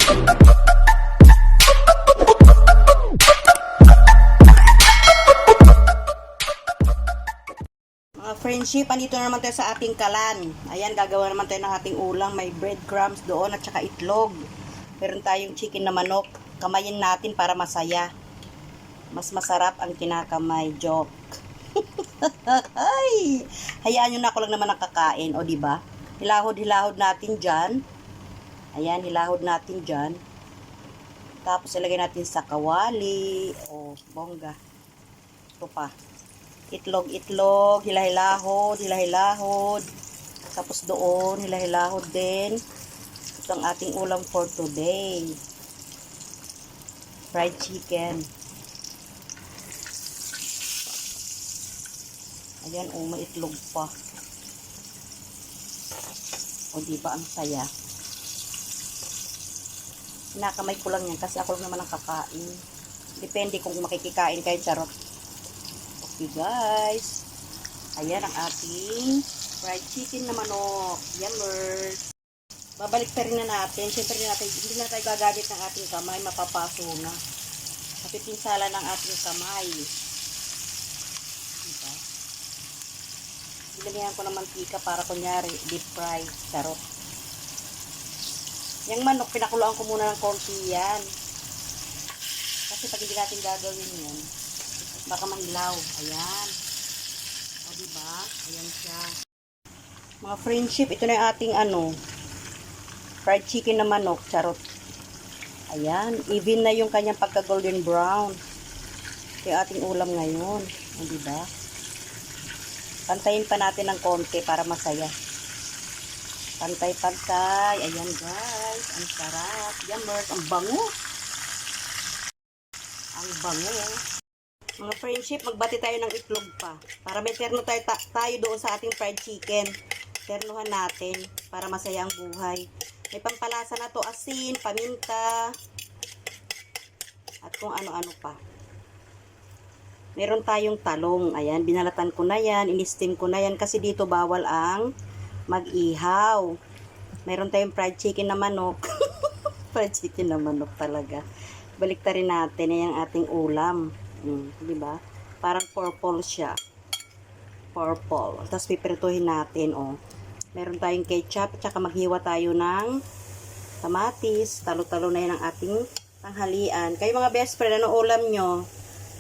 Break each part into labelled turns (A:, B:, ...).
A: Mga friendship, andito na naman tayo sa ating kalan. Ayan, gagawa naman tayo ng ating ulam. May breadcrumbs doon at saka itlog. Meron tayong chicken na manok. Kamayin natin para masaya. Mas masarap ang kinakamay. Joke. Ay, hayaan nyo na, ako lang naman ang kakain. O, diba? Hilahod-hilahod natin dyan. Ayan, hilahod natin dyan. Tapos ilagay natin sa kawali. O, bongga. Ito pa. Itlog, hilahilahod, hilahilahod. Tapos doon, hilahilahod din. Ito ang ating ulam for today. Fried chicken. Ayan, may itlog pa. O, diba ang saya? Nakamay ko lang yan kasi ako lang naman ang kakain. Depende kung makikikain kayo, charot. Okay guys. Ayan ang ating fried chicken na manok. Yummers. Babalik pa rin na natin. Siyempre hindi na tayo gagamit ng ating kamay. Mapapaso na. Mapipinsala ng ating kamay. Diba? Bilalihan ko ng mantika para kunyari deep fry. Charot. Yung manok, pinakuluan ko muna ng konti yan. Kasi pag hindi natin gagawin yan, baka manglaw. Ayan. O, diba? Ayan siya. Mga friendship, ito na yung ating fried chicken na manok. Charot. Ayan. Even na yung kanyang pagka golden brown. Ito yung ating ulam ngayon. O, diba? Pantayin pa natin ng konti para masaya. Pantay-pantay. Ayan guys. Ang sarap. Yummers. Ang bango. Ang bango. Mga friendship, magbati tayo ng itlog pa. Para may terno tayo doon sa ating fried chicken. Ternuhan natin para masaya ang buhay. May pampalasa na to, asin, paminta, at kung ano-ano pa. Meron tayong talong. Ayan, binalatan ko na yan. In-steam ko na yan kasi dito bawal ang mag-ihaw. Meron tayong fried chicken na manok. Fried chicken na manok talaga. Baliktarin natin na yung ating ulam. Diba? Parang purple siya. Purple. Tapos pipirituhin natin, oh. Meron tayong ketchup, tsaka maghiwa tayo ng kamatis. Talo-talo na yun ang ating tanghalian. Kayo mga best friend, ano ulam nyo?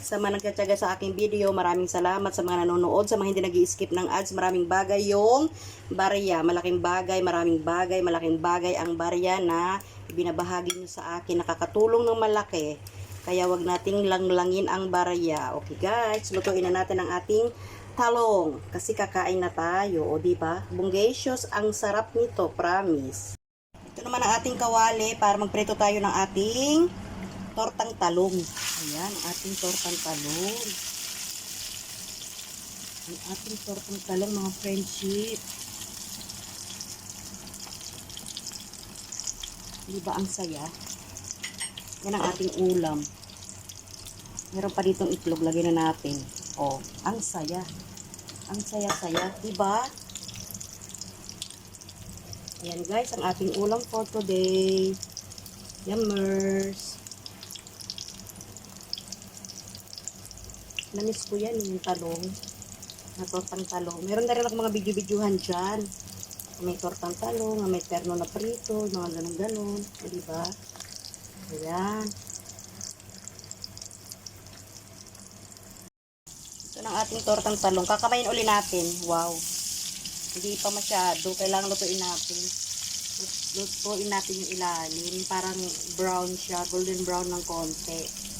A: Sa mga nagtsatsaga sa aking video, maraming salamat sa mga nanonood. Sa mga hindi nag-i-skip ng ads, maraming bagay yung barya. Malaking bagay, maraming bagay, malaking bagay ang barya na binabahagi nyo sa akin. Nakakatulong ng malaki. Kaya wag nating langlangin ang barya. Okay guys, lutuin na natin ang ating talong. Kasi kakain na tayo. O diba? Bungacious, ang sarap nito. Promise. Ito naman ang ating kawali para magprito tayo ng ating tortang talong. Ayan, ating tortang talong. Ang ating tortang talong, mga friendship. Diba ang saya? Yan ang ating ulam. Meron pa ditong itlog, lagyan na natin. Oh, ang saya. Ang saya-saya, diba? Ayan guys, ang ating ulam for today. Yummers. Namiss ko yan, yung talong. Na tortang talong. Meron na rin ako mga video-videohan dyan. May tortang talong, may terno na prito, mga ganun-ganun. O, diba? Ayan. Ito ng ating tortang talong. Kakamayin uli natin. Wow. Hindi pa masyado. Kailangan lutuin natin. Lutuin natin yung ilalim. Parang brown siya. Golden brown ng konti.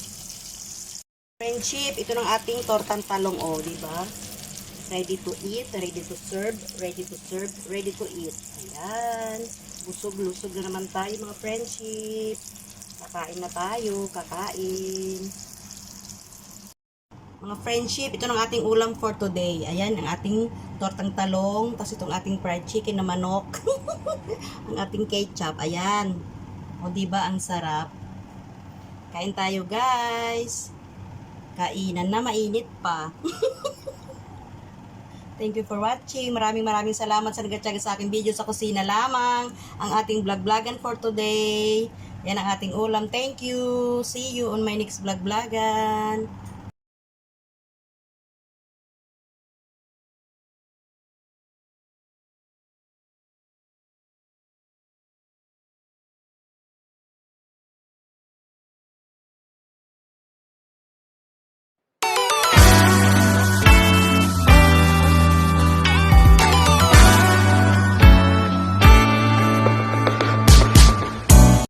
A: Friendship, ito ng ating tortang talong, o, diba? Ready to eat, ready to serve, ready to serve, ready to eat. Ayan. Busog-lusog na naman tayo, mga friendship. Kakain na tayo, kakain. Mga friendship, ito ng ating ulam for today. Ayan, ang ating tortang talong, tapos itong ating fried chicken na manok. Ang ating ketchup, ayan. O, diba, ang sarap. Kain tayo, guys. Kainan na, mainit pa. Thank you for watching. Maraming salamat sa nagtsaga sa aking video sa kusina lamang. Ang ating vlog-vlogan for today. Yan ang ating ulam. Thank you. See you on my next vlog-vlogan.